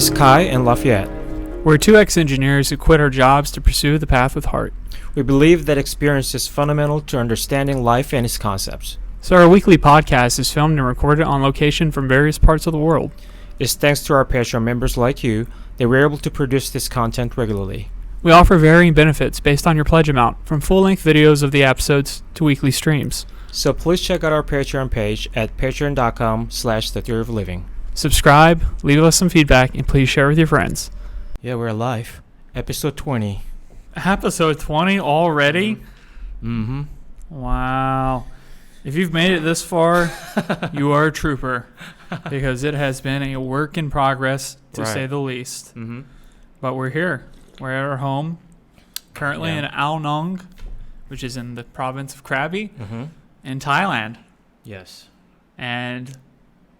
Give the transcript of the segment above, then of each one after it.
is Kai and Lafayette. We're two ex-engineers who quit our jobs to pursue the path with heart. We believe that experience is fundamental to understanding life and its concepts. So our weekly podcast is filmed and recorded on location from various parts of the world. It's thanks to our Patreon members like you that we're able to produce this content regularly. We offer varying benefits based on your pledge amount, from full-length videos of the episodes to weekly streams. So please check out our Patreon page at patreon.com/thetheoryofliving. Subscribe, leave us some feedback, and please share with your friends. Yeah, we're live. Episode 20. Episode 20 already? Mm-hmm. Wow. If you've made it this far, you are a trooper, because it has been a work in progress, to say the least. Mm-hmm. But we're here. We're at our home, currently in Ao Nung, which is in the province of Krabi, in Thailand. Yes. And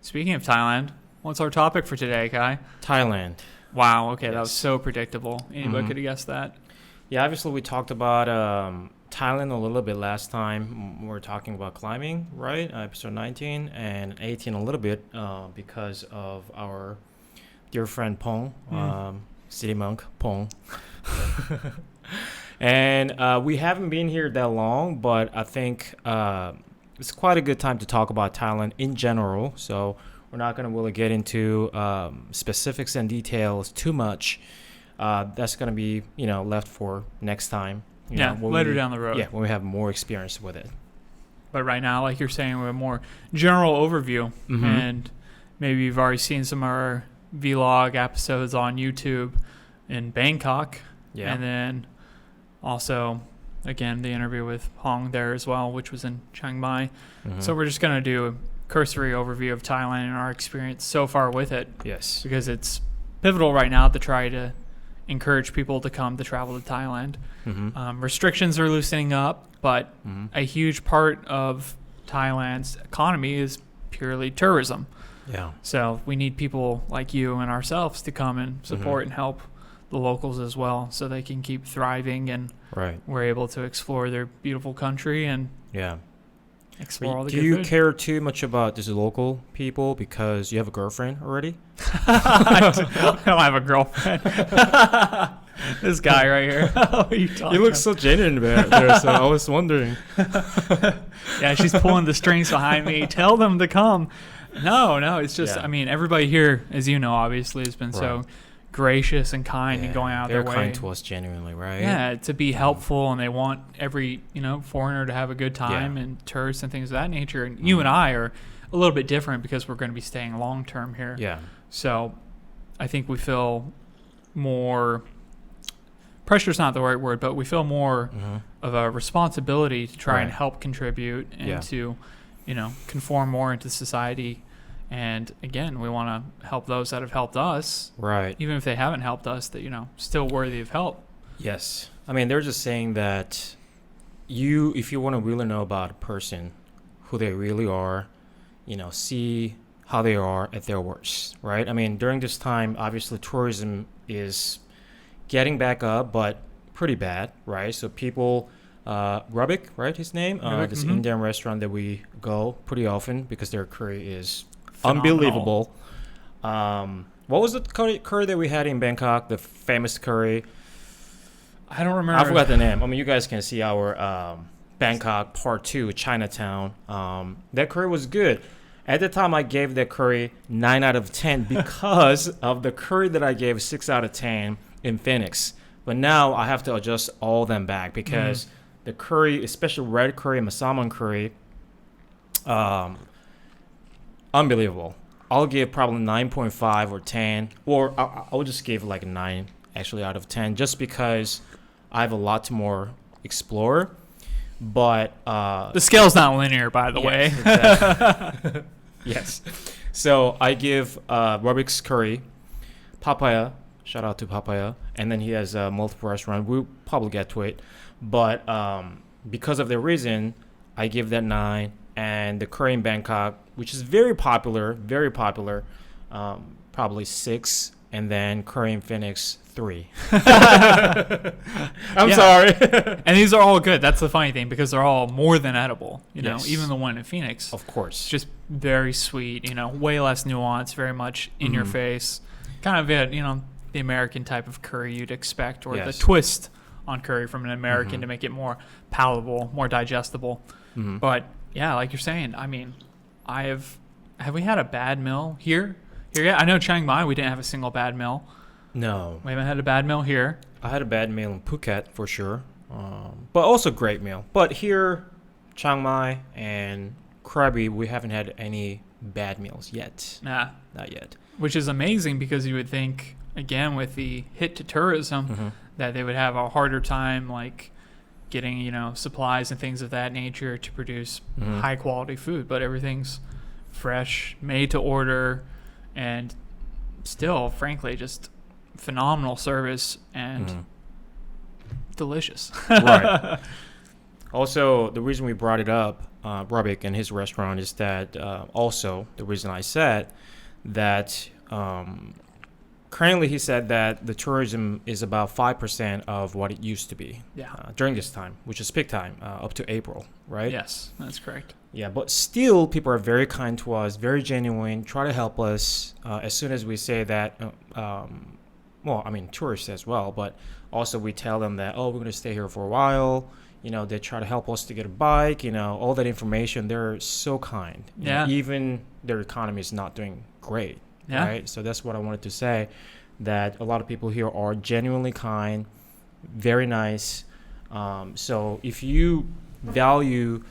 speaking of Thailand, what's our topic for today, Kai? Thailand. Wow, okay, that was so predictable. Anybody could have guessed that. Yeah, obviously we talked about Thailand a little bit last time. We were talking about climbing, right? Episode 19 and 18 a little bit because of our dear friend Pong, City Monk Pong. And we haven't been here that long, but I think it's quite a good time to talk about Thailand in general. So we're not going to really get into specifics and details too much. That's going to be, left for next time. Later down the road. Yeah, when we have more experience with it. But right now, like you're saying, we have a more general overview. And maybe you've already seen some of our vlog episodes on YouTube in Bangkok. Yeah. And then also, again, the interview with Hong there as well, which was in Chiang Mai. So we're just going to do a cursory overview of Thailand and our experience so far with it. Yes. Because it's pivotal right now to try to encourage people to come to travel to Thailand. Restrictions are loosening up, but a huge part of Thailand's economy is purely tourism. Yeah. So we need people like you and ourselves to come and support and help the locals as well, so they can keep thriving and we're able to explore their beautiful country and explore all the good food. Do you care too much about these local people because you have a girlfriend already? I don't have a girlfriend. This guy right here. What are you talking You look so genuine there, so I was wondering. Yeah, she's pulling the strings behind me. Tell them to come. No, it's just, everybody here, as you know, obviously has been so gracious and kind and going out their way. They're kind to us genuinely, right? Yeah, to be helpful, and they want every, foreigner to have a good time and tourists and things of that nature. And you and I are a little bit different because we're going to be staying long term here. Yeah. So I think we feel more, pressure's not the right word, but we feel more of a responsibility to try and help contribute and to, conform more into society. And again, we want to help those that have helped us. Right. Even if they haven't helped us, that, still worthy of help. Yes. I mean, they're just saying that if you want to really know about a person, who they really are, see how they are at their worst, right? I mean, during this time, obviously tourism is getting back up, but pretty bad, right? So people, Rubik, right, his name? This Indian restaurant that we go pretty often because their curry is unbelievable. What was the curry that we had in Bangkok? The famous curry. I don't remember. I forgot the name. I mean, you guys can see our Bangkok Part 2, Chinatown. That curry was good. At the time, I gave that curry 9 out of 10 because of the curry that I gave 6 out of 10 in Phoenix. But now I have to adjust all them back because the curry, especially red curry and masaman curry, unbelievable. I'll give probably 9.5 or 10, or I'll just give like a 9 actually out of 10 just because I have a lot to more explore. But the scale's not linear, by the way. Exactly. Yes. So I give Rubik's curry, papaya. Shout out to papaya. And then he has multiple restaurants. We'll probably get to it. But because of the reason, I give that 9. And the curry in Bangkok, which is very popular, probably 6. And then curry in Phoenix, 3. I'm sorry. And these are all good. That's the funny thing, because they're all more than edible. Yes. Even the one in Phoenix. Of course. Just very sweet, way less nuance, very much in your face. kind of the American type of curry you'd expect, or Yes. the twist on curry from an American Mm-hmm. to make it more palatable, more digestible. Mm-hmm. But yeah, like you're saying, I mean, have we had a bad meal here? Here yet? I know Chiang Mai, we didn't have a single bad meal. No. We haven't had a bad meal here. I had a bad meal in Phuket for sure, but also great meal. But here, Chiang Mai and Krabi, we haven't had any bad meals yet. Nah. Not yet. Which is amazing, because you would think, again, with the hit to tourism, Mm-hmm. that they would have a harder time, like, getting, supplies and things of that nature to produce Mhm. high quality food. But everything's fresh, made to order, and still, frankly, just phenomenal service and Mhm. delicious. Right. Also, the reason we brought it up, Rubik and his restaurant, is that also the reason I said that currently he said that the tourism is about 5% of what it used to be Yeah. during this time, which is peak time, up to April, right? Yes, that's correct. Yeah, but still, people are very kind to us, very genuine, try to help us as soon as we say that. Well, I mean, tourists as well, but also we tell them that, oh, we're going to stay here for a while. They try to help us to get a bike, all that information. They're so kind. Yeah. Even their economy is not doing great, Yeah. right? So that's what I wanted to say, that a lot of people here are genuinely kind, very nice. So if you value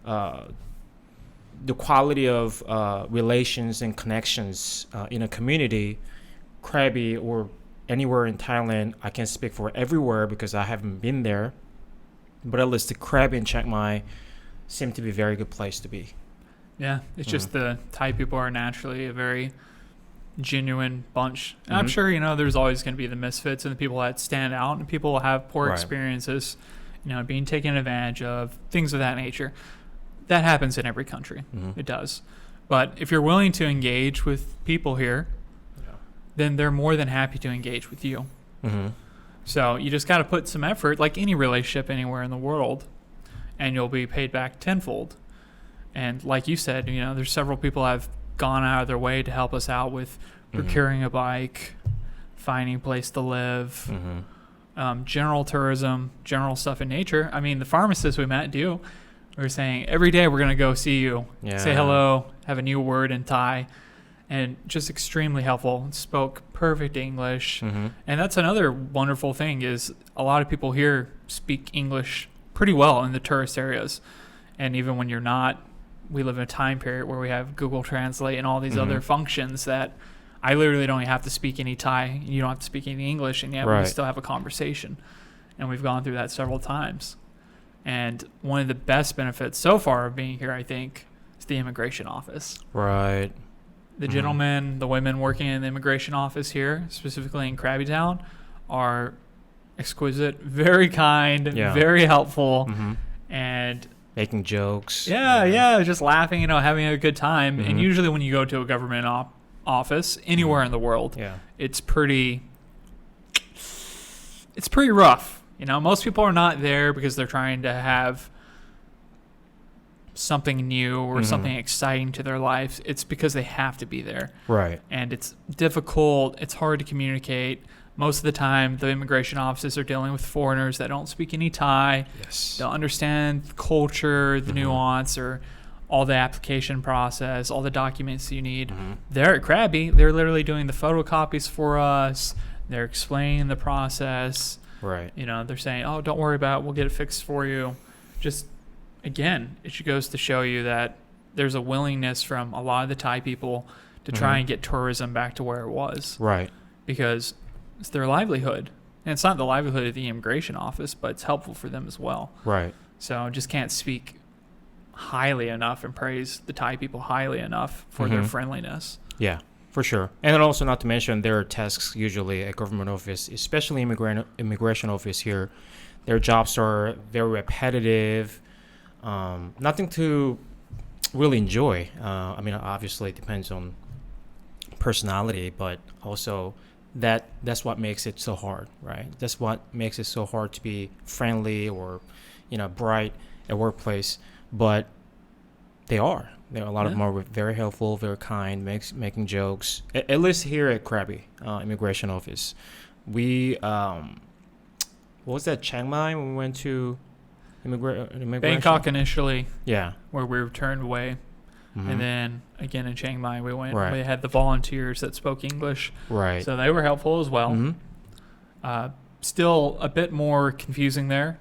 the quality of relations and connections in a community, Krabi or anywhere in Thailand, I can speak for everywhere because I haven't been there, but at least the Krabi and Chiang Mai seem to be a very good place to be. Yeah, it's just the Thai people are naturally a very genuine bunch. And I'm Mhm. sure, there's always going to be the misfits and the people that stand out, and people will have poor Right. experiences, being taken advantage of, things of that nature. That happens in every country. Mhm. It does. But if you're willing to engage with people here, Yeah. then they're more than happy to engage with you. Mhm. So you just got to put some effort, like any relationship anywhere in the world, and you'll be paid back tenfold. And like you said, there's several people that have gone out of their way to help us out with procuring a bike, finding a place to live, Mhm. General tourism, general stuff in nature. I mean, the pharmacists we met do. We were saying, every day we're going to go see you, say Yeah. hello, have a new word in Thai, and just extremely helpful. Spoke perfect English. Mhm. And that's another wonderful thing, is a lot of people here speak English pretty well in the tourist areas. And even when you're not, we live in a time period where we have Google Translate and all these other functions that I literally don't have to speak any Thai. You don't have to speak any English, and yet we Right. still have a conversation. And we've gone through that several times. And one of the best benefits so far of being here, I think, is the immigration office. Right. The gentlemen, the women working in the immigration office here, specifically in Krabi Town, are exquisite, very kind, Yeah. very helpful, Mhm. and Making jokes. yeah, just laughing, having a good time. Mhm. And usually when you go to a government office anywhere in the world, Yeah. it's pretty rough. Most people are not there because they're trying to have something new or something exciting to their lives. It's because they have to be there. Right. And it's difficult. It's hard to communicate. Most of the time, the immigration offices are dealing with foreigners that don't speak any Thai, Yes. don't understand the culture, the nuance, or all the application process, all the documents you need. They're at Krabi. They're literally doing the photocopies for us. They're explaining the process. Right. They're saying, oh, don't worry about it. We'll get it fixed for you. Just, again, it just goes to show you that there's a willingness from a lot of the Thai people to try and get tourism back to where it was. Right. Because it's their livelihood. And it's not the livelihood of the immigration office, but it's helpful for them as well. Right. So I just can't speak highly enough and praise the Thai people highly enough for their friendliness. Yeah, for sure. And then also, not to mention, their tasks usually at government office, especially immigration office here, their jobs are very repetitive. Nothing to really enjoy. I mean, obviously it depends on personality, but also that's what makes it so hard, right? That's what makes it so hard to be friendly or bright at workplace. But They are. There are a lot of them are very helpful, very kind, making jokes. At least here at Krabi immigration office, we what was that, Chiang Mai when we went to immigration? Bangkok initially. Yeah. Where we were turned away. Mm-hmm. And then again in Chiang Mai, we went. Right. We had the volunteers that spoke English, Right. so they were helpful as well. Mm-hmm. Still a bit more confusing there,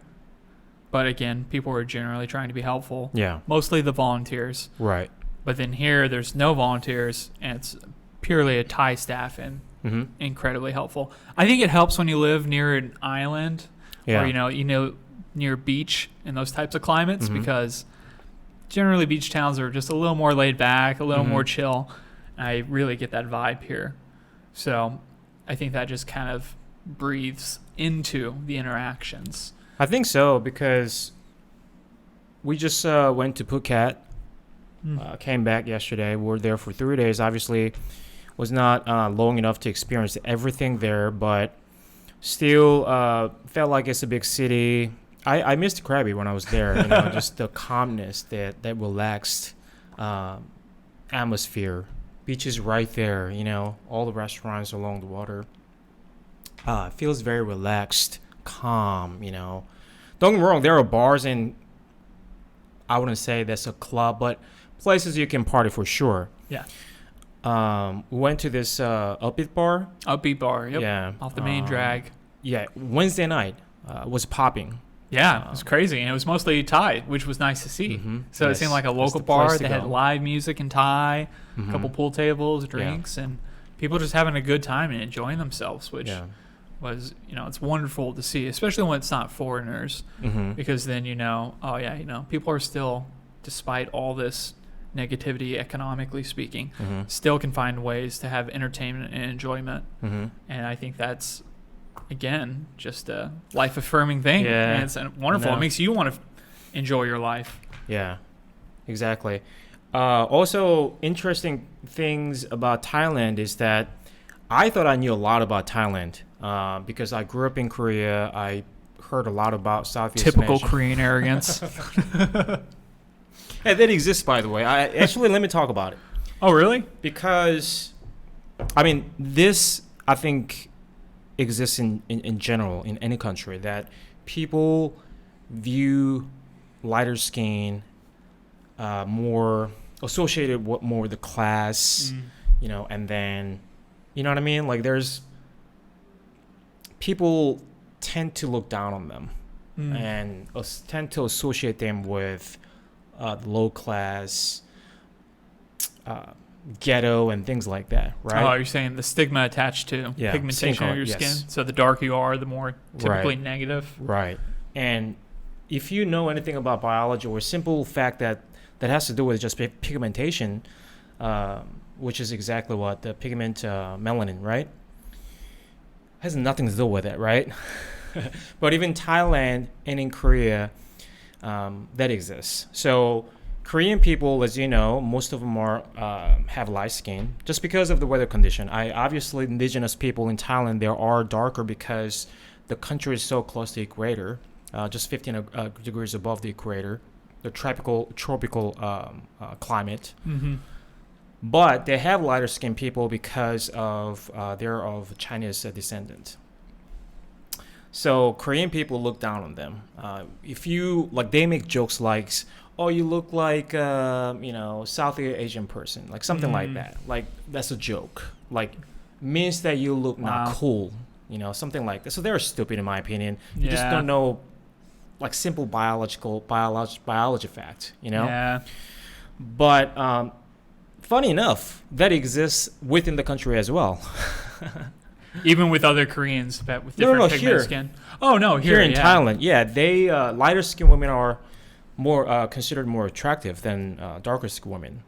but again, people were generally trying to be helpful. Yeah. Mostly the volunteers. Right. But then here, there's no volunteers, and it's purely a Thai staff, and incredibly helpful. I think it helps when you live near an island, or near a beach in those types of climates, because generally beach towns are just a little more laid back, a little more chill. I really get that vibe here. So I think that just kind of breathes into the interactions. I think so, because we just went to Phuket, came back yesterday. We were there for 3 days. Obviously, was not long enough to experience everything there, but still felt like it's a big city. I missed Krabi when I was there, just the calmness, that relaxed atmosphere. Beaches right there, all the restaurants along the water. It feels very relaxed, calm, Don't get me wrong, there are bars, and I wouldn't say that's a club, but places you can party for sure. Yeah. We went to this Upbeat bar. Upbeat bar, yep. Yeah. Off the main drag. Yeah, Wednesday night was popping. Yeah, it was crazy, and it was mostly Thai, which was nice to see. So it seemed like a local bar that had live music in Thai, a couple pool tables, drinks, and people just having a good time and enjoying themselves, which was, it's wonderful to see, especially when it's not foreigners, because then people are still, despite all this negativity economically speaking, still can find ways to have entertainment and enjoyment, and I think that's, again, just a life-affirming thing. Yeah. And it's wonderful. It makes you want to enjoy your life. Yeah, exactly. Also, interesting things about Thailand is that I thought I knew a lot about Thailand because I grew up in Korea. I heard a lot about Southeast Asia. Typical Korean arrogance. Yeah, that exists, by the way. Let me talk about it. Oh, really? Because, this, I think, exists in general in any country, that people view lighter skin more associated with more the class, and then, you know what I mean? Like, there's people tend to look down on them and tend to associate them with low class, ghetto and things like that, right? Oh, you're saying the stigma attached to pigmentation of your skin? So the darker you are, the more typically negative? Right. And if you know anything about biology, or a simple fact that has to do with just pigmentation, which is exactly what the pigment melanin, right? Has nothing to do with it, right? But even Thailand and in Korea, that exists. So Korean people, as you know, most of them have light skin just because of the weather condition. Obviously, indigenous people in Thailand, they are darker because the country is so close to the equator, just 15 degrees above the equator, the tropical climate. But they have lighter skinned people because of they're of Chinese descendant. So Korean people look down on them. If you they make jokes like, "Oh, you look like South Asian person," like something like that. Like that's a joke. Like means that you look not cool. Something like that. So they're stupid in my opinion. You just don't know simple biology fact. Yeah. But funny enough, that exists within the country as well. Even with other Koreans, but with different pigment skin. Oh no, here in Thailand, they lighter skinned women are more considered more attractive than darker skinned women,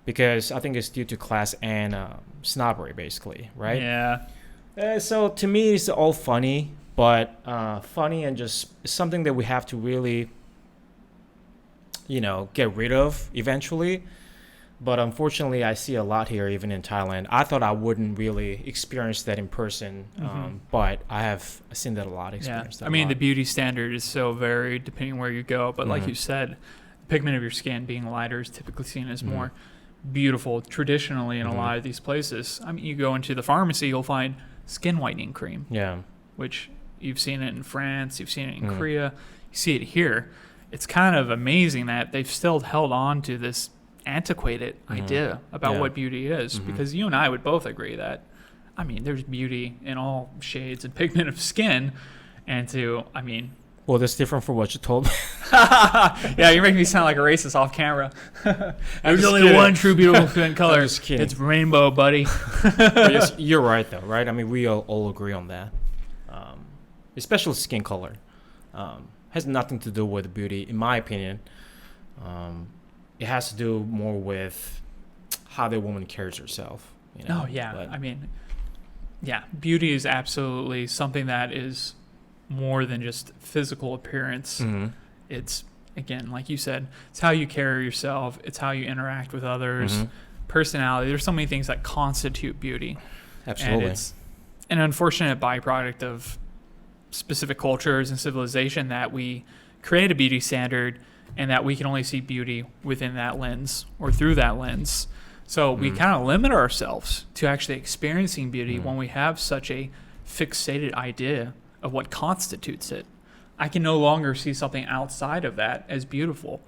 because I think it's due to class and snobbery, basically, right? Yeah. So to me, it's all funny, but funny and just something that we have to really, get rid of eventually. But unfortunately, I see a lot here, even in Thailand. I thought I wouldn't really experience that in person, but I have seen that a lot. The beauty standard is so varied depending where you go. But like you said, pigment of your skin being lighter is typically seen as more beautiful traditionally in a lot of these places. I mean, you go into the pharmacy, you'll find skin whitening cream. Yeah. Which you've seen it in France, you've seen it in Korea, you see it here. It's kind of amazing that they've still held on to this antiquated idea about what beauty is, because you and I would both agree that, I mean, there's beauty in all shades and pigment of skin, and well, that's different from what you told me. Yeah, you're making me sound like a racist off camera. There's only one true beautiful skin color. I'm just kidding. It's rainbow, buddy. Yes, you're right, though, right? I mean, we all agree on that. Especially skin color. Has nothing to do with beauty, in my opinion. It has to do more with how the woman carries herself. Oh, yeah. But, I mean, yeah, beauty is absolutely something that is more than just physical appearance. It's, again, like you said, it's how you carry yourself. It's how you interact with others. Personality. There's so many things that constitute beauty. Absolutely. And it's an unfortunate byproduct of specific cultures and civilization that we create a beauty standard and that we can only see beauty within that lens or through that lens. So we kind of limit ourselves to actually experiencing beauty when we have such a fixated idea of what constitutes it. I can no longer see something outside of that as beautiful.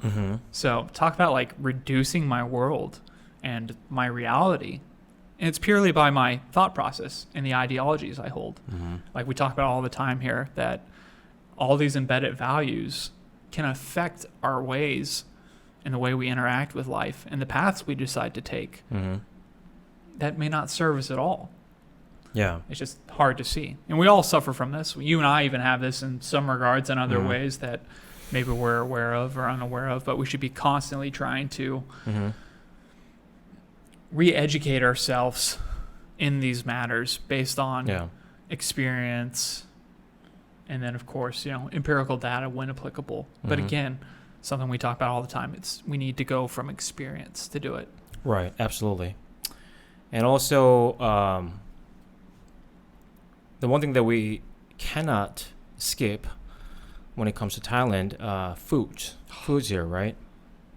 So talk about like reducing my world and my reality. And it's purely by my thought process and the ideologies I hold. Like we talk about all the time here, that all these embedded values can affect our ways and the way we interact with life and the paths we decide to take. That may not serve us at all. Yeah. It's just hard to see. And we all suffer from this. You and I even have this in some regards and other ways that maybe we're aware of or unaware of, but we should be constantly trying to re-educate ourselves in these matters based on experience and then, of course, empirical data when applicable. But again, something we talk about all the time, we need to go from experience to do it. Right, absolutely. And also, the one thing that we cannot skip when it comes to Thailand, foods here, right?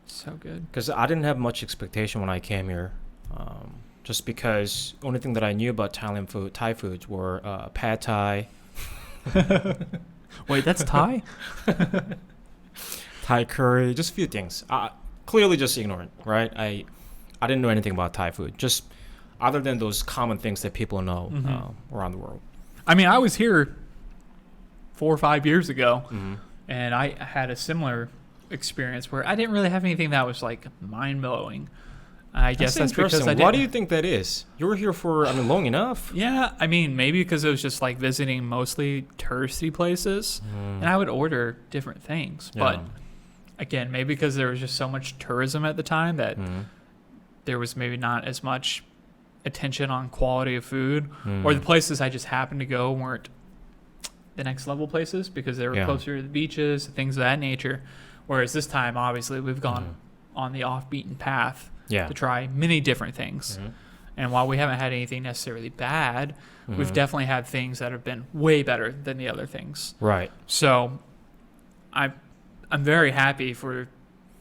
So good. Because I didn't have much expectation when I came here. Just because the only thing that I knew about Thai foods were pad Thai. Wait, that's Thai? Thai curry, just a few things. Clearly just ignorant, right? I didn't know anything about Thai food, just other than those common things that people know around the world. I mean, I was here 4 or 5 years ago, and I had a similar experience where I didn't really have anything that was like mind-blowing. I guess that's because I didn't. Why do you think that is? You were here for, long enough. Yeah, I mean, maybe because it was just like visiting mostly touristy places, and I would order different things. Yeah. But again, maybe because there was just so much tourism at the time that there was maybe not as much attention on quality of food, or the places I just happened to go weren't the next level places because they were closer to the beaches, things of that nature. Whereas this time, obviously, we've gone on the off-beaten path. To try many different things. And while we haven't had anything necessarily bad, we've definitely had things that have been way better than the other things. Right. So I'm very happy for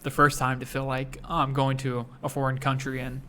the first time to feel like I'm going to a foreign country and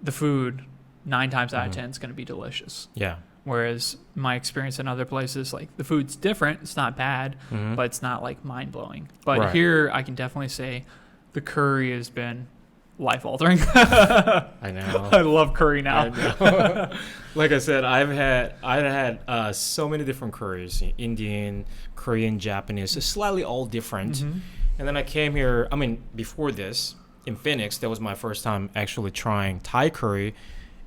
the food 9 times out of 10 is going to be delicious. Yeah. Whereas my experience in other places, like the food's different. It's not bad, but it's not like mind-blowing. But here I can definitely say the curry has been life-altering. I know. I love curry now. I know. Like I said, I've had so many different curries: Indian, Korean, Japanese, slightly all different. And then I came here. I mean, before this in Phoenix, that was my first time actually trying Thai curry,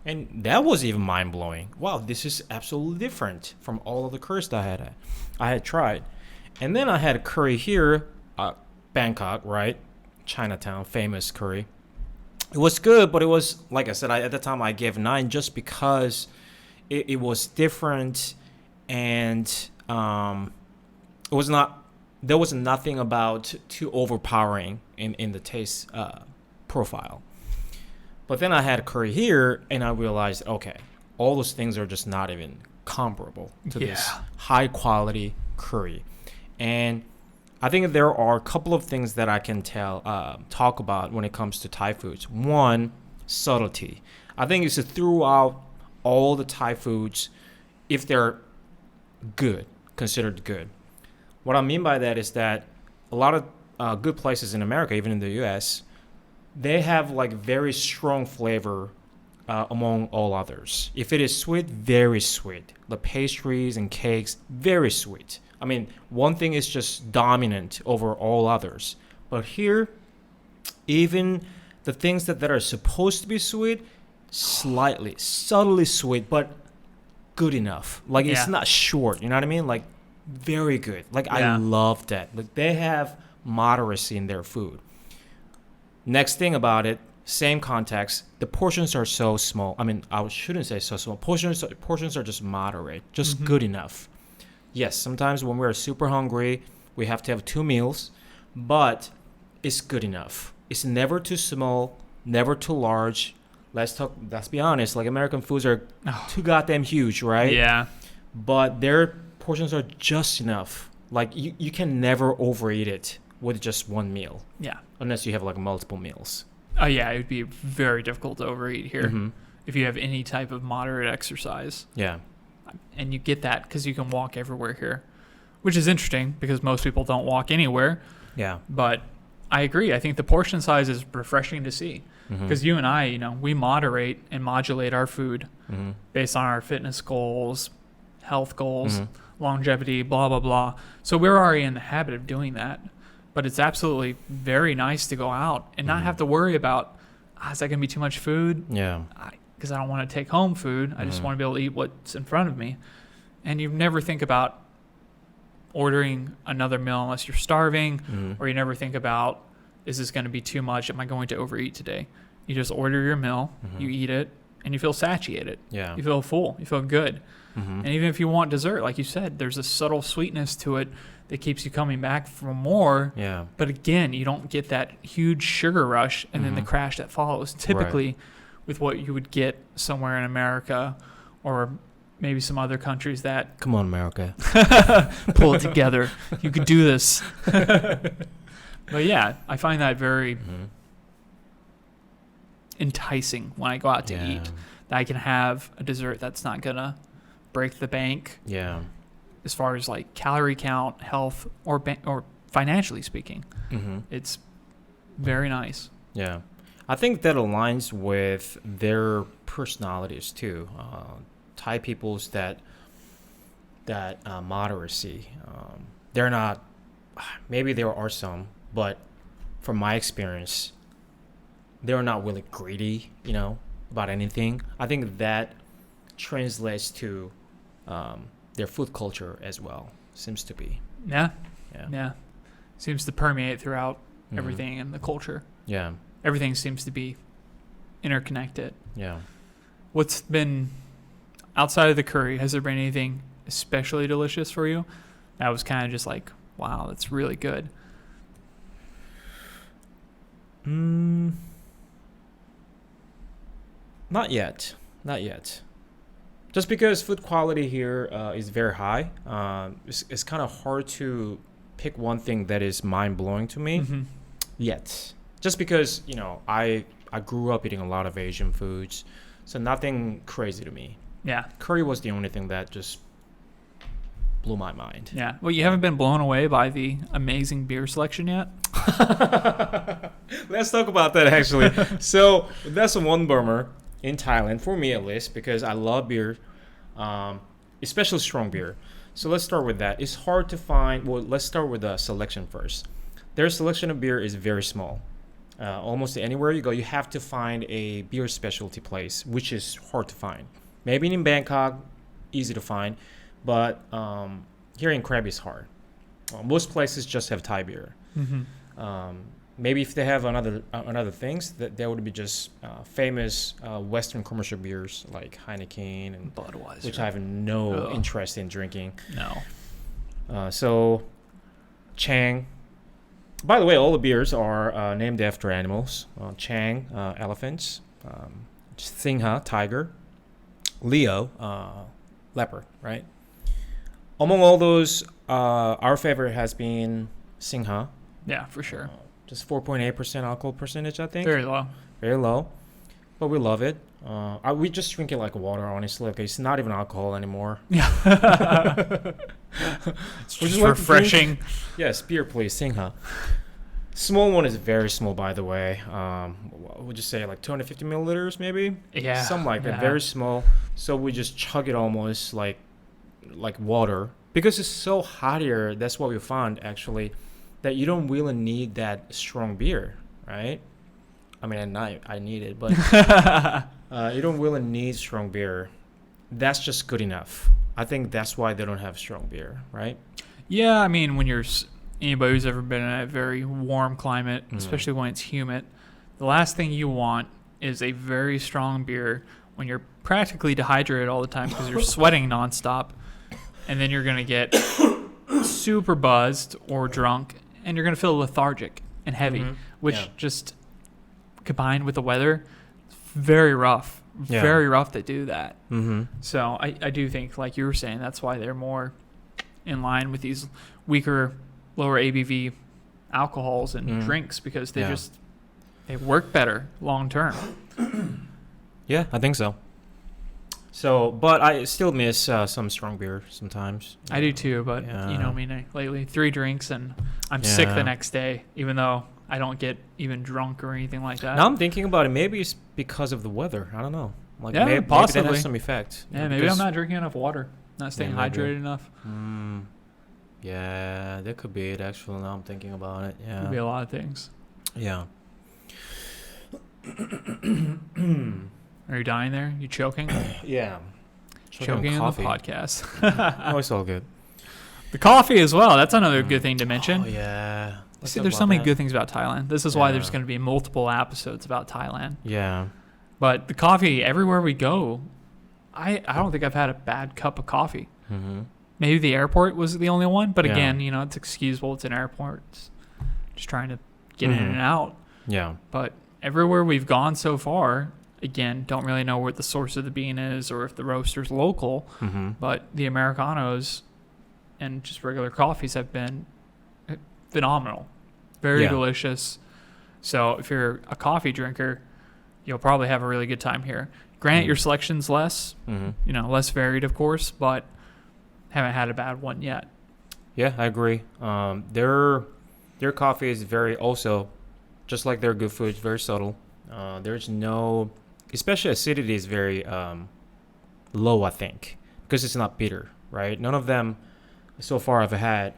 and that was even mind-blowing. Wow, this is absolutely different from all of the curries that I had tried. And then I had a curry here, Bangkok, right? Chinatown, famous curry. It was good, but it was, like I said, at the time I gave 9 just because it was different, and it was not. There was nothing about too overpowering in the taste profile. But then I had curry here, and I realized, okay, all those things are just not even comparable to this high quality curry. And I think there are a couple of things that I can talk about when it comes to Thai foods. One, subtlety. I think it's throughout all the Thai foods, if they're good, considered good. What I mean by that is that a lot of good places in America, even in the U.S., they have like very strong flavor among all others. If it is sweet, very sweet. The pastries and cakes, very sweet. I mean, one thing is just dominant over all others. But here, even the things that are supposed to be sweet, slightly, subtly sweet, but good enough. Like, it's not short, you know what I mean? Like, very good. Like, I love that. Like, they have moderacy in their food. Next thing about it, same context, the portions are so small. I mean, I shouldn't say so small. Portions are just moderate, just good enough. Yes, sometimes when we're super hungry, we have to have 2 meals, but it's good enough. It's never too small, never too large. Let's be honest, like American foods are too goddamn huge, right? Yeah. But their portions are just enough. Like you can never overeat it with just one meal. Yeah. Unless you have like multiple meals. Oh yeah, it would be very difficult to overeat here if you have any type of moderate exercise. Yeah. And you get that because you can walk everywhere here, which is interesting because most people don't walk anywhere. Yeah. But I agree. I think the portion size is refreshing to see because you and I, we moderate and modulate our food based on our fitness goals, health goals, longevity, blah, blah, blah. So we're already in the habit of doing that. But it's absolutely very nice to go out and not have to worry about, is that going to be too much food? Yeah. Because I don't want to take home food. I just want to be able to eat what's in front of me. And you never think about ordering another meal unless you're starving, or you never think about, is this going to be too much? Am I going to overeat today? You just order your meal, you eat it, and you feel satiated. Yeah. You feel full. You feel good. And even if you want dessert, like you said, there's a subtle sweetness to it that keeps you coming back for more. Yeah. But again, you don't get that huge sugar rush and then the crash that follows. Typically, with what you would get somewhere in America or maybe some other countries that... Come on, America. Pull it together. You could do this. But yeah, I find that very enticing when I go out to eat. That I can have a dessert that's not going to break the bank. Yeah. As far as like calorie count, health, or financially speaking. It's very nice. Yeah. I think that aligns with their personalities too. Thai people's that moderacy. They're not, maybe there are some, but from my experience, they're not really greedy, about anything. I think that translates to their food culture as well. Seems to be. Yeah. Seems to permeate throughout everything in the culture. Yeah. Everything seems to be interconnected. Yeah. What's been outside of the curry? Has there been anything especially delicious for you that was kind of just like, wow, that's really good? Not yet. Just because food quality here is very high, it's kind of hard to pick one thing that is mind-blowing to me yet. Just because, I grew up eating a lot of Asian foods, so nothing crazy to me. Yeah. Curry was the only thing that just blew my mind. Yeah. Well, you haven't been blown away by the amazing beer selection yet? Let's talk about that, actually. So that's one bummer in Thailand, for me at least, because I love beer, especially strong beer. So let's start with that. It's hard to find. Well, let's start with the selection first. Their selection of beer is very small. Almost anywhere you go, you have to find a beer specialty place, which is hard to find. Maybe in Bangkok, easy to find, but here in Krabi it's hard. Most places just have Thai beer. Maybe if they have another things, that would be just famous Western commercial beers like Heineken and Budweiser, which I have no interest in drinking. No. So Chang. By the way, all the beers are named after animals. Chang, elephants. Singha, tiger. Leo, leopard, right? Among all those, our favorite has been Singha. Yeah, for sure. Just 4.8% alcohol percentage, I think. Very low. Very low. But we love it. We just drink it like water, honestly. Like, it's not even alcohol anymore. Yeah. It's just refreshing. Yes, beer, please. Singha. Small one is very small, by the way. What would you say, like 250 milliliters, maybe? Yeah. Something like that. Very small. So we just chug it almost like water. Because it's so hot here, that's what we found, actually, that you don't really need that strong beer, right? I mean, at night, I need it, but you don't really need strong beer. That's just good enough. I think that's why they don't have strong beer, right? Yeah, I mean, when you're anybody who's ever been in a very warm climate, especially when it's humid, the last thing you want is a very strong beer when you're practically dehydrated all the time because you're sweating nonstop, and then you're going to get super buzzed or drunk, and you're going to feel lethargic and heavy, which just combined with the weather, very rough. Yeah. Very rough to do that. Mm-hmm. So I do think, like you were saying, that's why they're more in line with these weaker, lower ABV alcohols and drinks, because they they work better long term. Yeah, I think so. So, but I still miss some strong beer sometimes. I do too, but you know me lately. 3 drinks and I'm sick the next day, even though I don't get even drunk or anything like that. Now I'm thinking about it. Maybe it's because of the weather. I don't know. Like maybe possibly. that has some effect. Yeah, maybe I'm not drinking enough water. Not staying hydrated enough. Yeah, that could be it, actually. Now I'm thinking about it. Yeah. Could be a lot of things. Yeah. Are you dying there? You choking? Yeah. Choking in the podcast. Oh, it's all good. The coffee as well. That's another good thing to mention. Oh, yeah. See, there's so many good things about Thailand. This is why there's going to be multiple episodes about Thailand. Yeah. But the coffee, everywhere we go, I don't think I've had a bad cup of coffee. Mm-hmm. Maybe the airport was the only one. But again, you know, it's excusable. It's an airport. It's just trying to get in and out. Yeah. But everywhere we've gone so far, again, don't really know what the source of the bean is or if the roaster's local. Mm-hmm. But the Americanos and just regular coffees have been phenomenal. Very delicious. So if you're a coffee drinker, you'll probably have a really good time here. Granted, your selection's less, you know, less varied, of course, but haven't had a bad one yet. Yeah, I agree. Their coffee is very also, just like their good food, very subtle. There's no, especially acidity is very low, I think, because it's not bitter, right? None of them so far I've had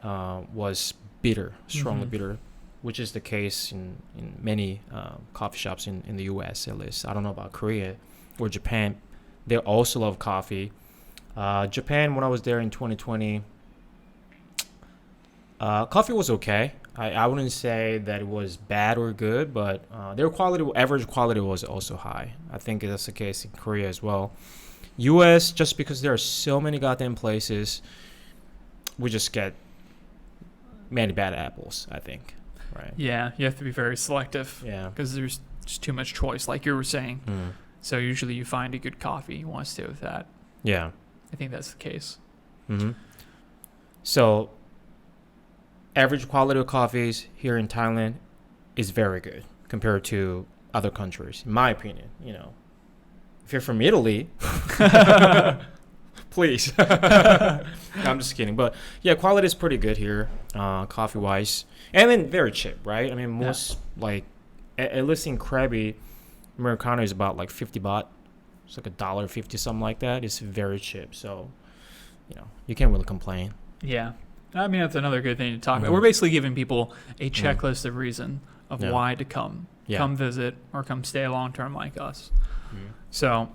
was bitter, strongly bitter, which is the case in many coffee shops in the U.S. at least. I don't know about Korea or Japan. They also love coffee. Japan, when I was there in 2020, coffee was okay. I wouldn't say that it was bad or good, but their average quality was also high. I think that's the case in Korea as well. U.S., just because there are so many goddamn places, we just get many bad apples, I think. Right. Yeah, you have to be very selective. Yeah. Because there's just too much choice, like you were saying. So usually you find a good coffee. You want to stay with that. Yeah. I think that's the case. So, average quality of coffees here in Thailand is very good compared to other countries, in my opinion. You know, if you're from Italy, please. I'm just kidding. But yeah, quality is pretty good here, coffee-wise. And then very cheap, right? I mean, most, like, at least in Krabi, Americano is about like 50 baht. It's like $1.50, something like that. It's very cheap. So, you know, you can't really complain. Yeah. I mean, that's another good thing to talk about. We're basically giving people a checklist of reason of why to come visit or come stay long-term like us. So,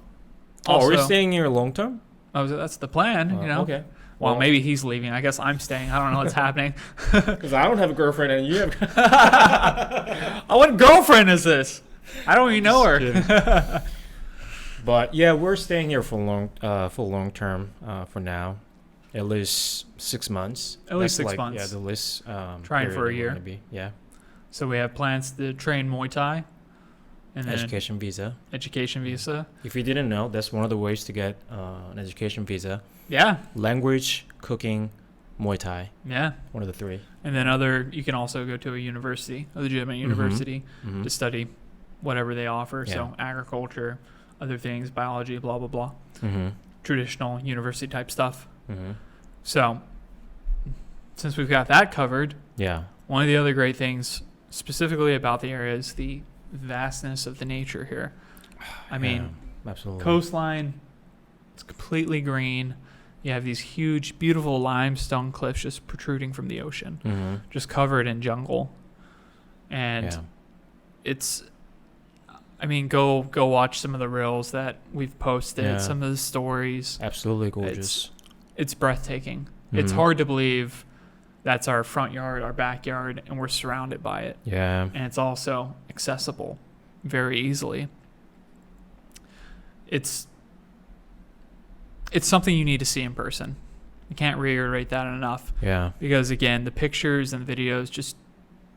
also, are we staying here long-term? Oh, that's the plan, you know? Okay. Well, maybe he's leaving. I guess I'm staying. I don't know what's happening. Because I don't have a girlfriend and you have... What girlfriend is this? I don't even know her. But yeah, we're staying here for long term for now. At least 6 months. At least 6 months. Yeah, the list. Trying for a year. Maybe. Yeah. So we have plans to train Muay Thai. And education visa. Education visa. If you didn't know, that's one of the ways to get an education visa. Yeah. Language, cooking, Muay Thai. Yeah. One of the three. And then you can also go to a university, a legitimate university, to study whatever they offer. Yeah. So agriculture, other things, biology, blah, blah, blah. Traditional university type stuff. So since we've got that covered, one of the other great things specifically about the area is the vastness of the nature here. I mean, absolutely. Coastline, it's completely green. You have these huge, beautiful limestone cliffs just protruding from the ocean, just covered in jungle. And it's, I mean, go watch some of the reels that we've posted, some of the stories. Absolutely gorgeous. It's breathtaking. It's hard to believe that's our front yard, our backyard, and we're surrounded by it. Yeah. And it's also accessible very easily. It's something you need to see in person. I can't reiterate that enough. Yeah. Because, again, the pictures and videos just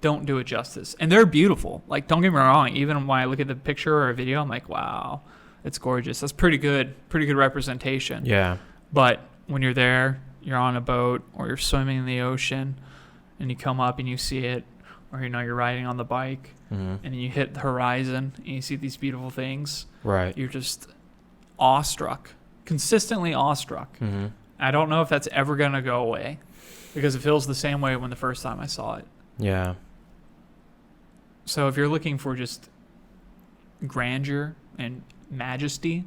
don't do it justice. And they're beautiful. Like, don't get me wrong. Even when I look at the picture or a video, I'm like, wow, it's gorgeous. That's pretty good representation. Yeah. But when you're there, you're on a boat or you're swimming in the ocean and you come up and you see it, or, you're riding on the bike and then you hit the horizon and you see these beautiful things. Right. You're just awestruck. Consistently awestruck. I don't know if that's ever going to go away because it feels the same way when the first time I saw it. Yeah. So if you're looking for just grandeur and majesty,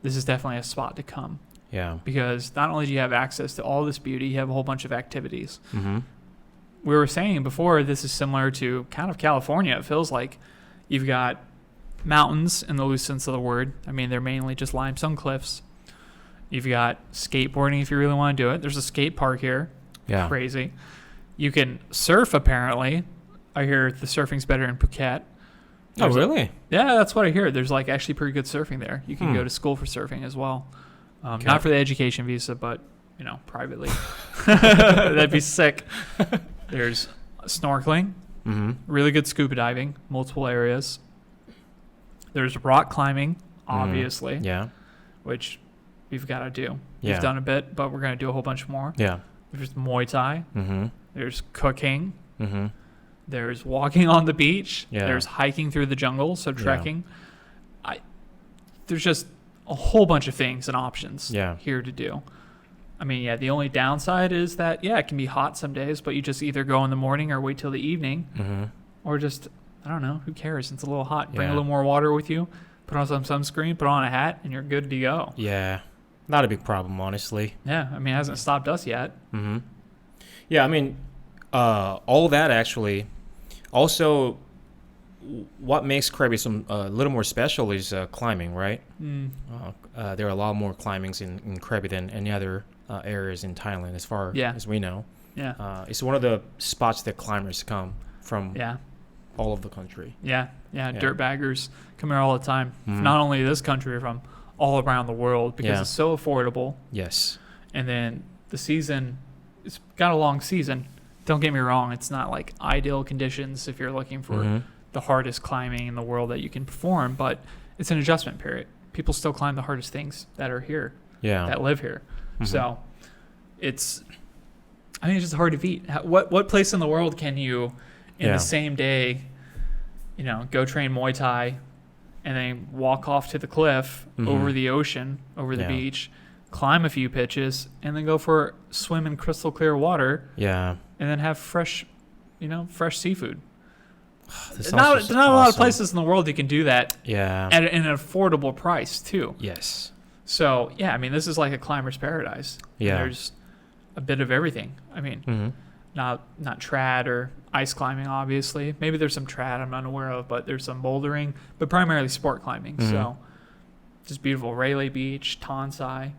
this is definitely a spot to come. Yeah. Because not only do you have access to all this beauty, you have a whole bunch of activities. We were saying before, this is similar to kind of California. It feels like you've got mountains in the loose sense of the word. I mean, they're mainly just limestone cliffs. You've got skateboarding if you really want to do it. There's a skate park here. Yeah. Crazy. You can surf, apparently. I hear the surfing's better in Phuket. Oh, really? Yeah, that's what I hear. There's actually pretty good surfing there. You can go to school for surfing as well. Okay. Not for the education visa, but, privately. That'd be sick. There's snorkeling. Really good scuba diving. Multiple areas. There's rock climbing, obviously. Yeah. Which we've got to do. Yeah. We've done a bit, but we're going to do a whole bunch more. Yeah. There's Muay Thai. There's cooking. There's walking on the beach. Yeah. There's hiking through the jungle, so trekking. There's just a whole bunch of things and options here to do. I mean, the only downside is that, it can be hot some days, but you just either go in the morning or wait till the evening. Or just, I don't know, who cares? It's a little hot. Bring a little more water with you. Put on some sunscreen, put on a hat, and you're good to go. Yeah. Not a big problem, honestly. Yeah, I mean, it hasn't stopped us yet. Yeah, I mean, all that actually. Also, what makes Krabi a little more special is climbing, right? There are a lot more climbings in Krabi than any other areas in Thailand, as far as we know. Yeah. It's one of the spots that climbers come from all of the country. Yeah. Dirt baggers come here all the time. Not only this country, from all around the world, because it's so affordable. Yes. And then the season, it's got a long season. Don't get me wrong, it's not like ideal conditions if you're looking for the hardest climbing in the world that you can perform, but it's an adjustment period. People still climb the hardest things that are here, that live here. So it's just hard to beat. What place in the world can you, in the same day, go train Muay Thai and then walk off to the cliff over the ocean, over the beach, climb a few pitches, and then go for a swim in crystal clear water. Yeah. And then have fresh seafood. There's not a lot of places in the world you can do that at an affordable price, too. Yes. So, this is like a climber's paradise. Yeah. There's a bit of everything. I mean, not trad or ice climbing, obviously. Maybe there's some trad I'm unaware of, but there's some bouldering, but primarily sport climbing. So, just beautiful. Rayleigh Beach, Tonsai,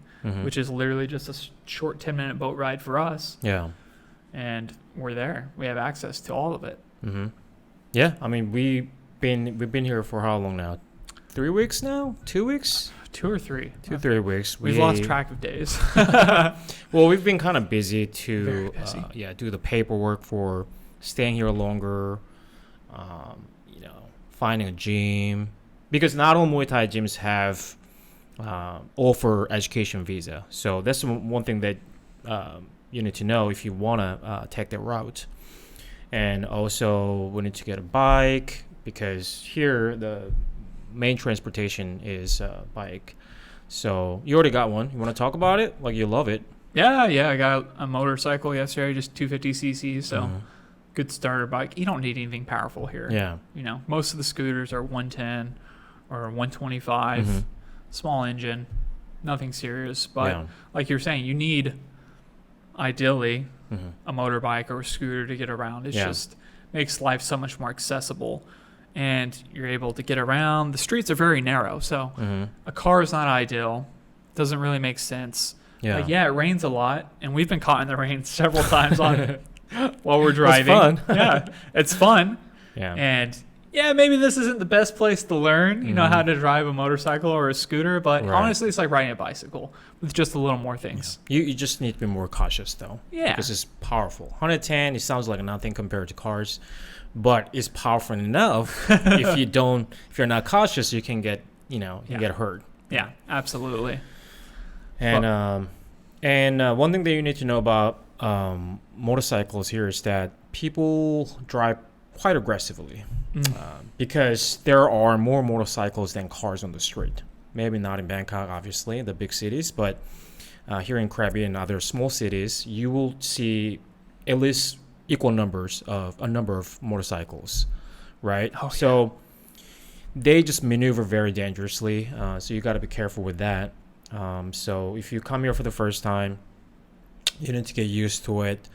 which is literally just a short 10-minute boat ride for us. Yeah. And we're there. We have access to all of it. Yeah, I mean, we've been here for how long now? 3 weeks now? 2 weeks? 2 or 3. 3 weeks. We've lost track of days. Well, we've been kind of busy to do the paperwork for staying here longer, finding a gym. Because not all Muay Thai gyms offer education visa. So that's one thing that you need to know if you want to take that route. And also we need to get a bike, because here the main transportation is bike. So you already got one. You want to talk about it? Like, you love it. Yeah, I got a motorcycle yesterday, just 250cc, so good starter bike. You don't need anything powerful here. Yeah. You know, most of the scooters are 110 or 125, small engine, nothing serious. But like you're saying, you need, ideally, a motorbike or a scooter to get around. It just makes life so much more accessible, and you're able to get around. The streets are very narrow, so a car is not ideal. Doesn't really make sense. Yeah. Like, it rains a lot, and we've been caught in the rain several times while we're driving. It's fun. Yeah, it's fun. Yeah. And maybe this isn't the best place to learn, you know, how to drive a motorcycle or a scooter, but honestly, it's like riding a bicycle with just a little more things. Yeah. You just need to be more cautious, though. Yeah. Because it's powerful. 110, it sounds like nothing compared to cars, but it's powerful enough. If you're not cautious, you can get, get hurt. Yeah, absolutely. And one thing that you need to know about motorcycles here is that people drive quite aggressively, because there are more motorcycles than cars on the street. Maybe not in Bangkok, obviously, the big cities, but here in Krabi and other small cities, you will see at least equal numbers of a number of motorcycles, right? Oh, so they just maneuver very dangerously, so you got to be careful with that. So if you come here for the first time, you need to get used to it.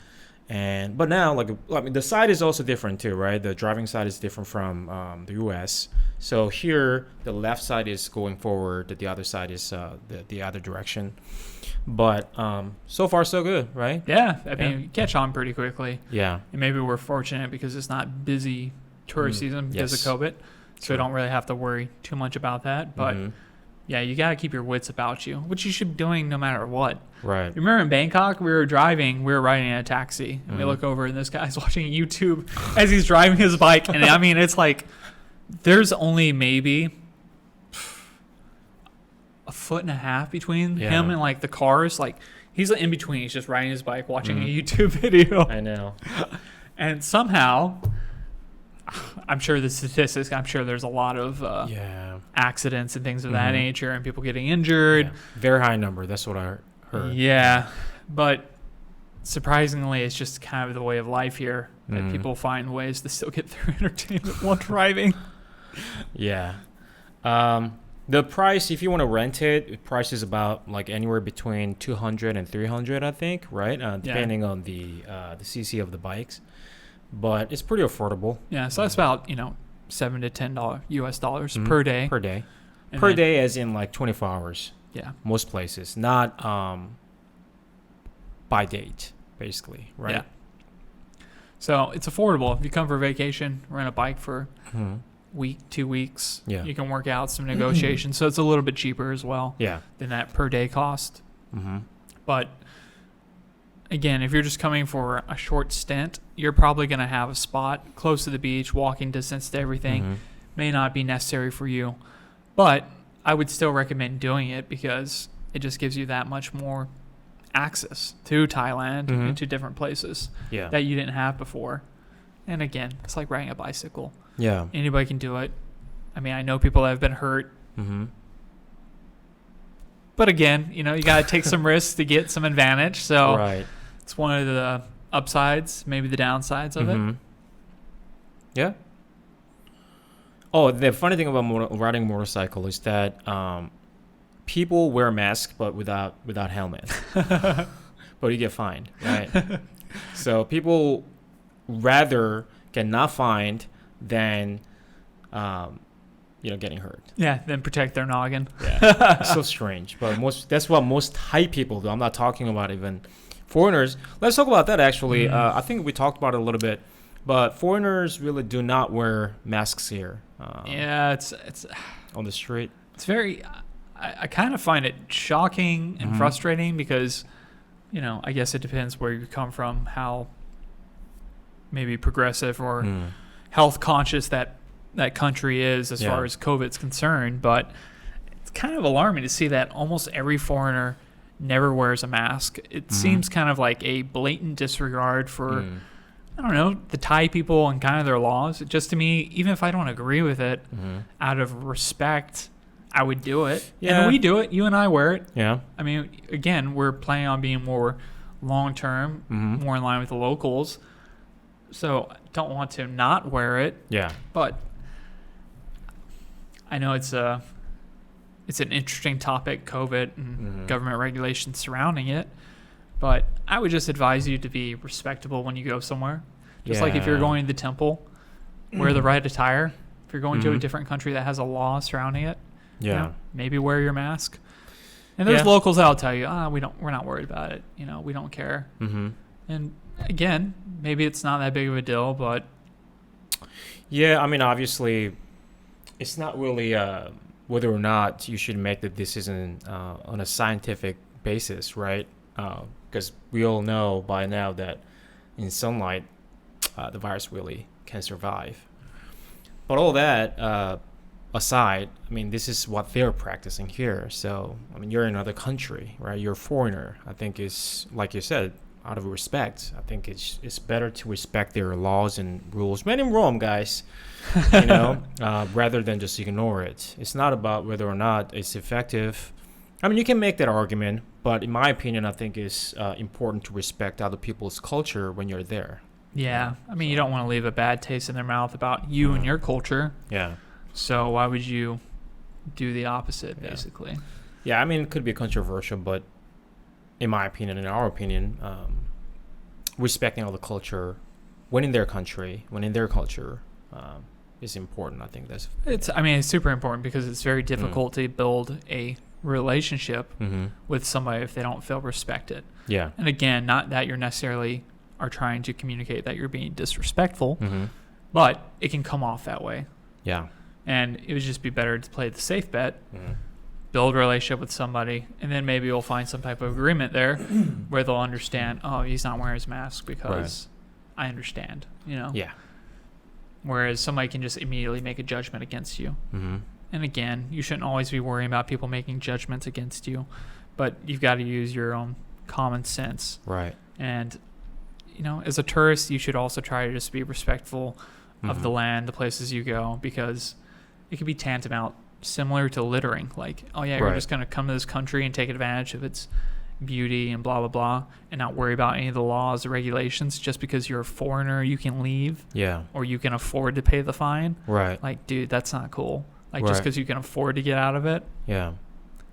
But now, the side is also different too, right? The driving side is different from the U.S. So here, the left side is going forward, the other side is the other direction. But so far, so good, right? Yeah, I mean, you catch on pretty quickly. Yeah. And maybe we're fortunate because it's not busy tourist season because of COVID, so we don't really have to worry too much about that. But yeah, you got to keep your wits about you, which you should be doing no matter what. Right. Remember in Bangkok, we were riding in a taxi, and we look over, and this guy's watching YouTube as he's driving his bike. And I mean, it's like there's only maybe a foot and a half between him and like the cars. Like, he's in between. He's just riding his bike, watching a YouTube video. I know. And somehow, I'm sure the statistics, I'm sure there's a lot of accidents and things of that nature, and people getting injured. Yeah. Very high number. That's what I heard. Yeah. But surprisingly, it's just kind of the way of life here that people find ways to still get their entertainment while driving. Yeah. The price, if you want to rent it, the price is about like anywhere between 200 and 300, I think, right? Depending on the cc of the bikes. But it's pretty affordable. Yeah, so that's about, $7 to $10 US dollars per day. Per day. Per day as in like 24 hours. Yeah. Most places. Not by date, basically, right? Yeah. So it's affordable. If you come for vacation, rent a bike for week, 2 weeks. Yeah. You can work out some negotiations. So it's a little bit cheaper as well than that per day cost. But again, if you're just coming for a short stint, you're probably going to have a spot close to the beach, walking distance to everything. May not be necessary for you. But I would still recommend doing it because it just gives you that much more access to Thailand and to different places that you didn't have before. And again, it's like riding a bicycle. Yeah. Anybody can do it. I mean, I know people that have been hurt. But again, you got to take some risks to get some advantage. So it's one of the upsides, maybe the downsides of it. Yeah. Oh, the funny thing about riding motorcycle is that people wear masks but without helmet. But you get fined, right? So people rather get not fined than getting hurt. Yeah, then protect their noggin. Yeah. It's so strange. But that's what most Thai people do. I'm not talking about even foreigners. Let's talk about that, actually. I think we talked about it a little bit. But foreigners really do not wear masks here. It's on the street. It's very... I kind of find it shocking and frustrating because, I guess it depends where you come from, how maybe progressive or health conscious that country is as far as COVID's concerned. But it's kind of alarming to see that almost every foreigner never wears a mask. It seems kind of like a blatant disregard for, I don't know, the Thai people and kind of their laws. Just to me, even if I don't agree with it, out of respect, I would do it. Yeah. And we do it. You and I wear it. Yeah. I mean, again, we're planning on being more long-term, more in line with the locals. So don't want to not wear it. Yeah. But I know it's an interesting topic, COVID and government regulations surrounding it. But I would just advise you to be respectable when you go somewhere. Just like if you're going to the temple, wear the right attire. If you're going to a different country that has a law surrounding it, you know, maybe wear your mask. And there's locals that'll tell you, we're not worried about it. You know, we don't care. And again, maybe it's not that big of a deal, but yeah, I mean, obviously, it's not really whether or not you should make the decision on a scientific basis, right? Because we all know by now that in sunlight, the virus really can survive. But all that aside, I mean, this is what they're practicing here. So, I mean, you're in another country, right? You're a foreigner. I think it's, like you said, out of respect, I think it's better to respect their laws and rules. When in Rome, guys, you know, rather than just ignore it. It's not about whether or not it's effective. I mean, you can make that argument, but in my opinion, I think it's important to respect other people's culture when you're there. Yeah. I mean, you don't want to leave a bad taste in their mouth about you and your culture. Yeah. So why would you do the opposite, basically? Yeah, I mean, it could be controversial, but in my opinion, in our opinion, respecting all the culture when in their country, when in their culture, is important. I think it's super important because it's very difficult to build a relationship with somebody if they don't feel respected. Yeah. And again, not that you're necessarily are trying to communicate that you're being disrespectful, but it can come off that way. Yeah. And it would just be better to play the safe bet, build a relationship with somebody, and then maybe you'll find some type of agreement there where they'll understand, oh, he's not wearing his mask because I understand, you know? Yeah. Whereas somebody can just immediately make a judgment against you. And again, you shouldn't always be worrying about people making judgments against you, but you've got to use your own common sense. Right. And, you know, as a tourist, you should also try to just be respectful of the land, the places you go, because it could be tantamount similar to littering. Like, oh yeah, you're just going to come to this country and take advantage of its beauty and blah, blah, blah, and not worry about any of the laws or regulations. Just because you're a foreigner, you can leave. Yeah. Or you can afford to pay the fine. Right. Like, dude, that's not cool. Like, just because you can afford to get out of it. Yeah.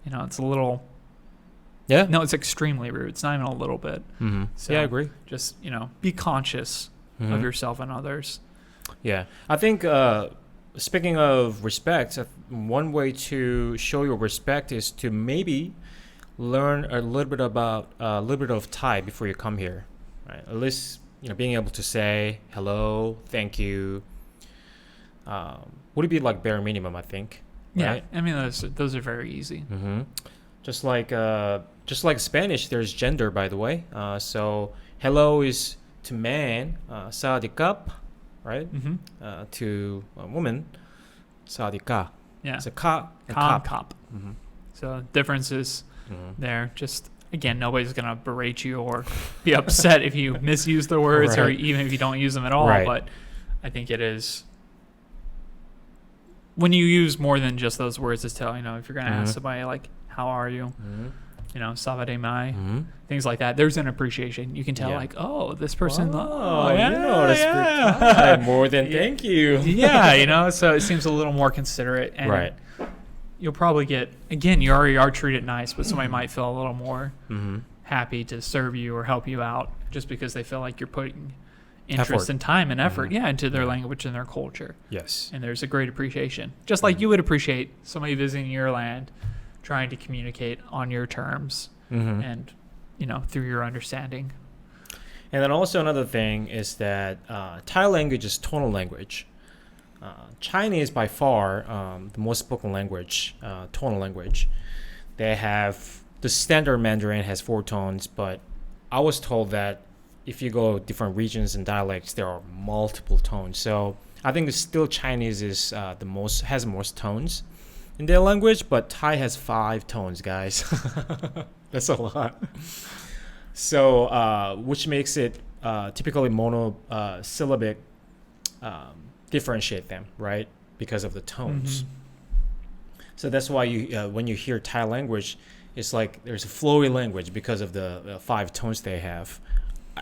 You know, it's a little... Yeah. No, it's extremely rude. It's not even a little bit. So yeah, I agree. Just, you know, be conscious of yourself and others. Yeah. I think... speaking of respect, one way to show your respect is to maybe learn a little bit of Thai before you come here. Right? At least, you know, being able to say hello, thank you. Would it be like bare minimum? I think. Right? Yeah, I mean those are very easy. Just like Spanish, there's gender, by the way. So hello is to man, sawadee right? To a woman, sawadee. Yeah. It's a ka and Cop. So differences there. Just again, nobody's gonna berate you or be upset if you misuse the words or even if you don't use them at all. But I think it is when you use more than just those words to tell. You know, if you're gonna ask somebody like, "How are you?" You know, savade mai, things like that. There's an appreciation. You can tell, like, oh, this person. Oh, you know, that's more than thank you. Yeah, you know, so it seems a little more considerate. And you'll probably get, again, you already are treated nice, but somebody might feel a little more happy to serve you or help you out just because they feel like you're putting interest and time and effort, into their language and their culture. Yes. And there's a great appreciation. Just like you would appreciate somebody visiting your land, trying to communicate on your terms and, you know, through your understanding. And then also another thing is that Thai language is tonal language. Chinese by far the most spoken language, tonal language. They have the standard Mandarin has 4 tones, but I was told that if you go different regions and dialects, there are multiple tones. So I think still Chinese is has most tones in their language, but Thai has 5 tones, guys. That's a lot. So, which makes it typically monosyllabic differentiate them, right? Because of the tones. So that's why you when you hear Thai language, it's like there's a flowy language because of the 5 tones they have.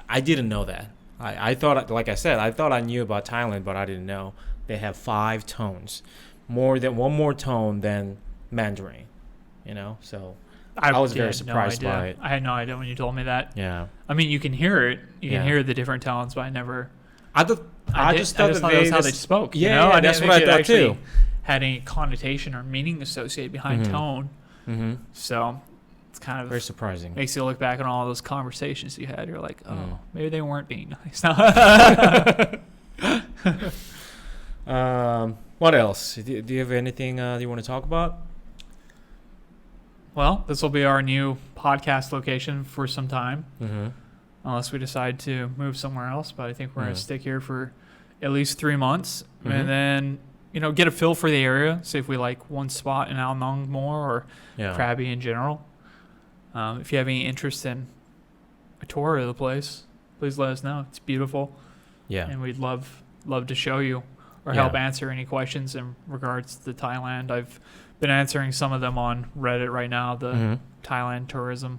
I didn't know that. I thought, like I said, I thought I knew about Thailand, but I didn't know they have 5 tones, one more tone than Mandarin. So I was very surprised by it. I had no idea when you told me that. Yeah. I mean, you can hear it. You can hear the different tones, but I never. I just thought that was how they spoke. Yeah, that's what I thought too. Had any connotation or meaning associated behind tone. So it's kind of very surprising. Makes you look back on all those conversations you had. You're like, oh, maybe they weren't being nice. What else? Do you have anything you want to talk about? Well, this will be our new podcast location for some time, unless we decide to move somewhere else. But I think we're going to stick here for at least 3 months, and then get a feel for the area. See if we like one spot in Ao Nung more, or Krabi in general. If you have any interest in a tour of the place, please let us know. It's beautiful. Yeah, and we'd love to show you or help answer any questions in regards to Thailand. I've been answering some of them on Reddit right now, the Thailand tourism,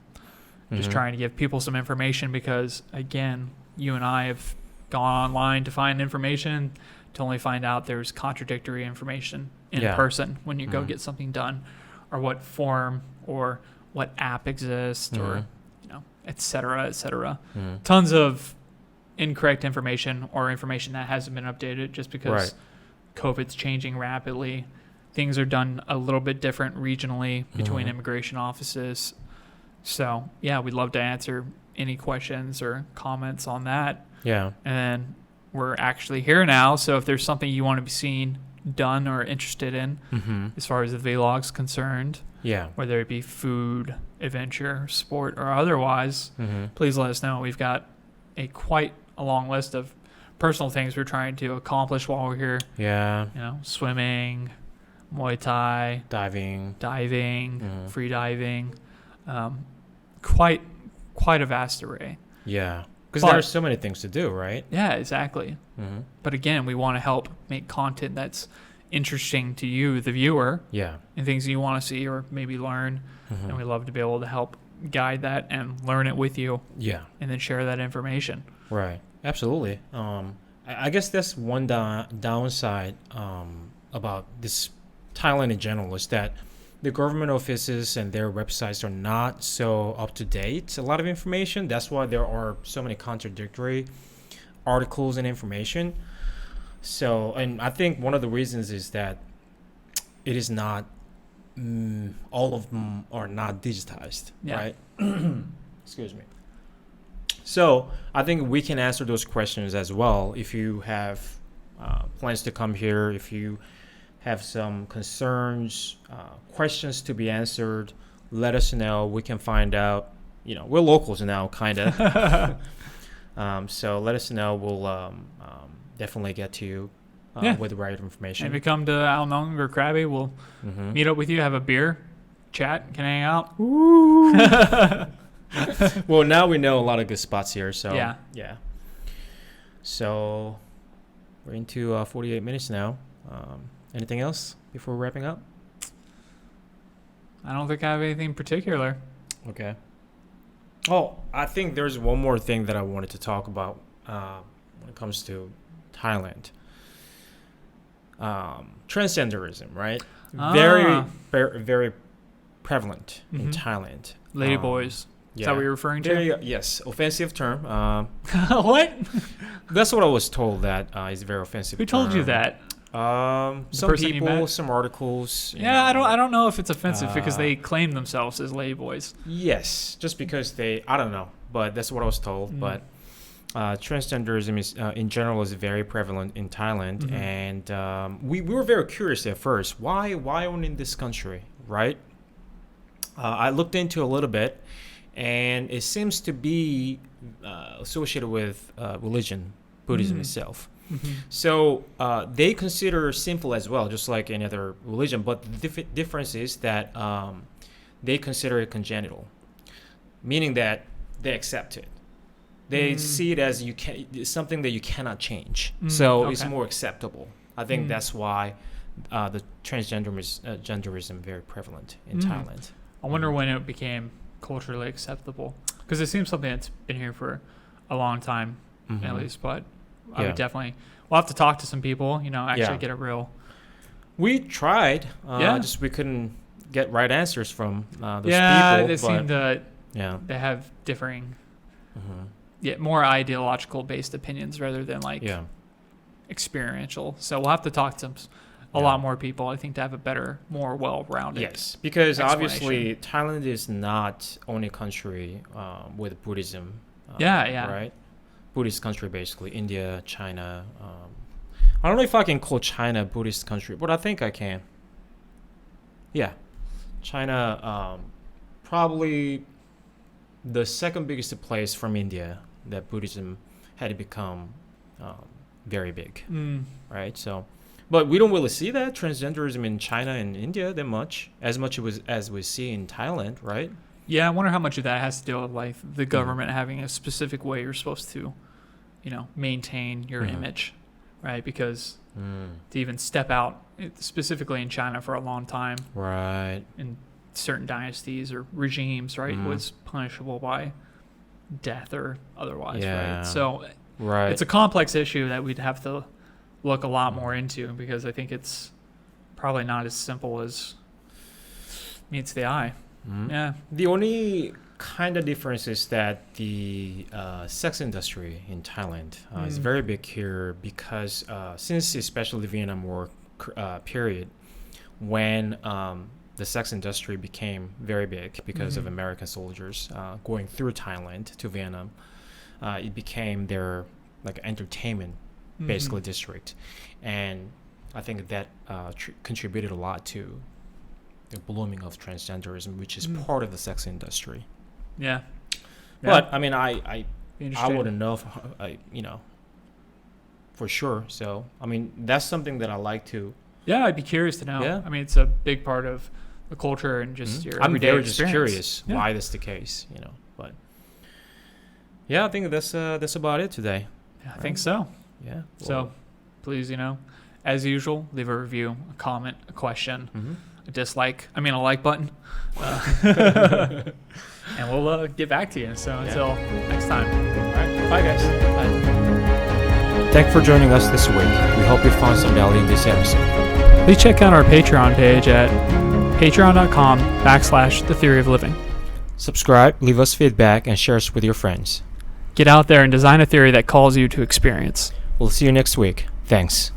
just trying to give people some information because, again, you and I have gone online to find information to only find out there's contradictory information in person when you go get something done, or what form or what app exists, or et cetera, et cetera. Tons of incorrect information or information that hasn't been updated just because COVID's changing rapidly. Things are done a little bit different regionally between immigration offices. So, we'd love to answer any questions or comments on that. Yeah. And we're actually here now, so if there's something you want to be seen, done, or interested in, as far as the vlog's concerned, whether it be food, adventure, sport, or otherwise, please let us know. We've got quite a long list of personal things we're trying to accomplish while we're here. Yeah. Swimming, Muay Thai, diving, free diving, quite a vast array. Yeah, because there are so many things to do, right? Yeah, exactly. But again, we want to help make content that's interesting to you, the viewer. Yeah, and things you want to see or maybe learn, and we love to be able to help guide that and learn it with you. Yeah, and then share that information. Right. Absolutely. I guess that's one downside about this Thailand in general is that the government offices and their websites are not so up to date. A lot of information. That's why there are so many contradictory articles and information. So, and I think one of the reasons is that it is not all of them are not digitized, right? Excuse me. So I think we can answer those questions as well. If you have plans to come here, if you have some concerns, questions to be answered, let us know. We can find out. We're locals now, kind of. So let us know. We'll definitely get to you with the right information. And if you come to Ao Nung or Krabi, we'll meet up with you, have a beer, chat, can hang out. Well, now we know a lot of good spots here. So yeah. So we're into 48 minutes now. Anything else before wrapping up? I don't think I have anything particular. Okay. Oh, I think there's one more thing that I wanted to talk about when it comes to Thailand. Transgenderism, right? Very, very prevalent in Thailand. Ladyboys. Is that what you're referring to? Yes, offensive term. What? That's what I was told. That is a very offensive. Who told you that? Some people, some articles. Yeah, I don't know if it's offensive because they claim themselves as ladyboys. Yes, just because I don't know, but that's what I was told. But transgenderism is in general is very prevalent in Thailand, and we were very curious at first. Why only in this country, right? I looked into a little bit. And it seems to be associated with religion, Buddhism itself. So they consider sinful as well, just like any other religion. But the difference is that they consider it congenital. meaning that they accept it. They see it as something that you cannot change. So it's more acceptable. I think that's why the transgenderism very prevalent in Thailand. I wonder when it became culturally acceptable, because it seems something that's been here for a long time, at least. But I would definitely. We'll have to talk to some people. Actually get a real. We tried. Just we couldn't get right answers from those people. Yeah, they seem to. Yeah. They have differing. More ideological based opinions rather than experiential. So we'll have to talk to a lot more people, I think, to have a better, more well-rounded. Yes, because obviously Thailand is not only country with Buddhism. Right? Buddhist country, basically. India, China. I don't know if I can call China a Buddhist country, but I think I can. Yeah. China, probably the second biggest place from India that Buddhism had become very big, right? So, but we don't really see that transgenderism in China and India that much as we see in Thailand, right? Yeah, I wonder how much of that has to do with the government having a specific way you're supposed to, maintain your image, right? Because to even step out, specifically in China for a long time, right, in certain dynasties or regimes, right, was punishable by death or otherwise, right? So it's a complex issue that we'd have to look a lot more into, because I think it's probably not as simple as meets the eye. Yeah. The only kind of difference is that the sex industry in Thailand is very big here, because since especially the Vietnam War period, when the sex industry became very big because of American soldiers going through Thailand to Vietnam. It became their entertainment, basically, district. And I think that contributed a lot to the blooming of transgenderism, which is part of the sex industry. Yeah. But, I mean, I wouldn't know, for sure. So, I mean, that's something that I like to... Yeah, I'd be curious to know. Yeah. I mean, it's a big part of the culture and just your everyday experience. I'm very just curious why that's the case, But yeah, I think that's about it today. Yeah, I think so. Yeah. Well, so please, as usual, leave a review, a comment, a question, a like button, and we'll get back to you. So until next time. All right. Bye, guys. Bye. Thanks for joining us this week. We hope you found some value in this episode. Please check out our Patreon page at patreon.com/The Theory of Living. Subscribe, leave us feedback, and share us with your friends. Get out there and design a theory that calls you to experience. We'll see you next week. Thanks.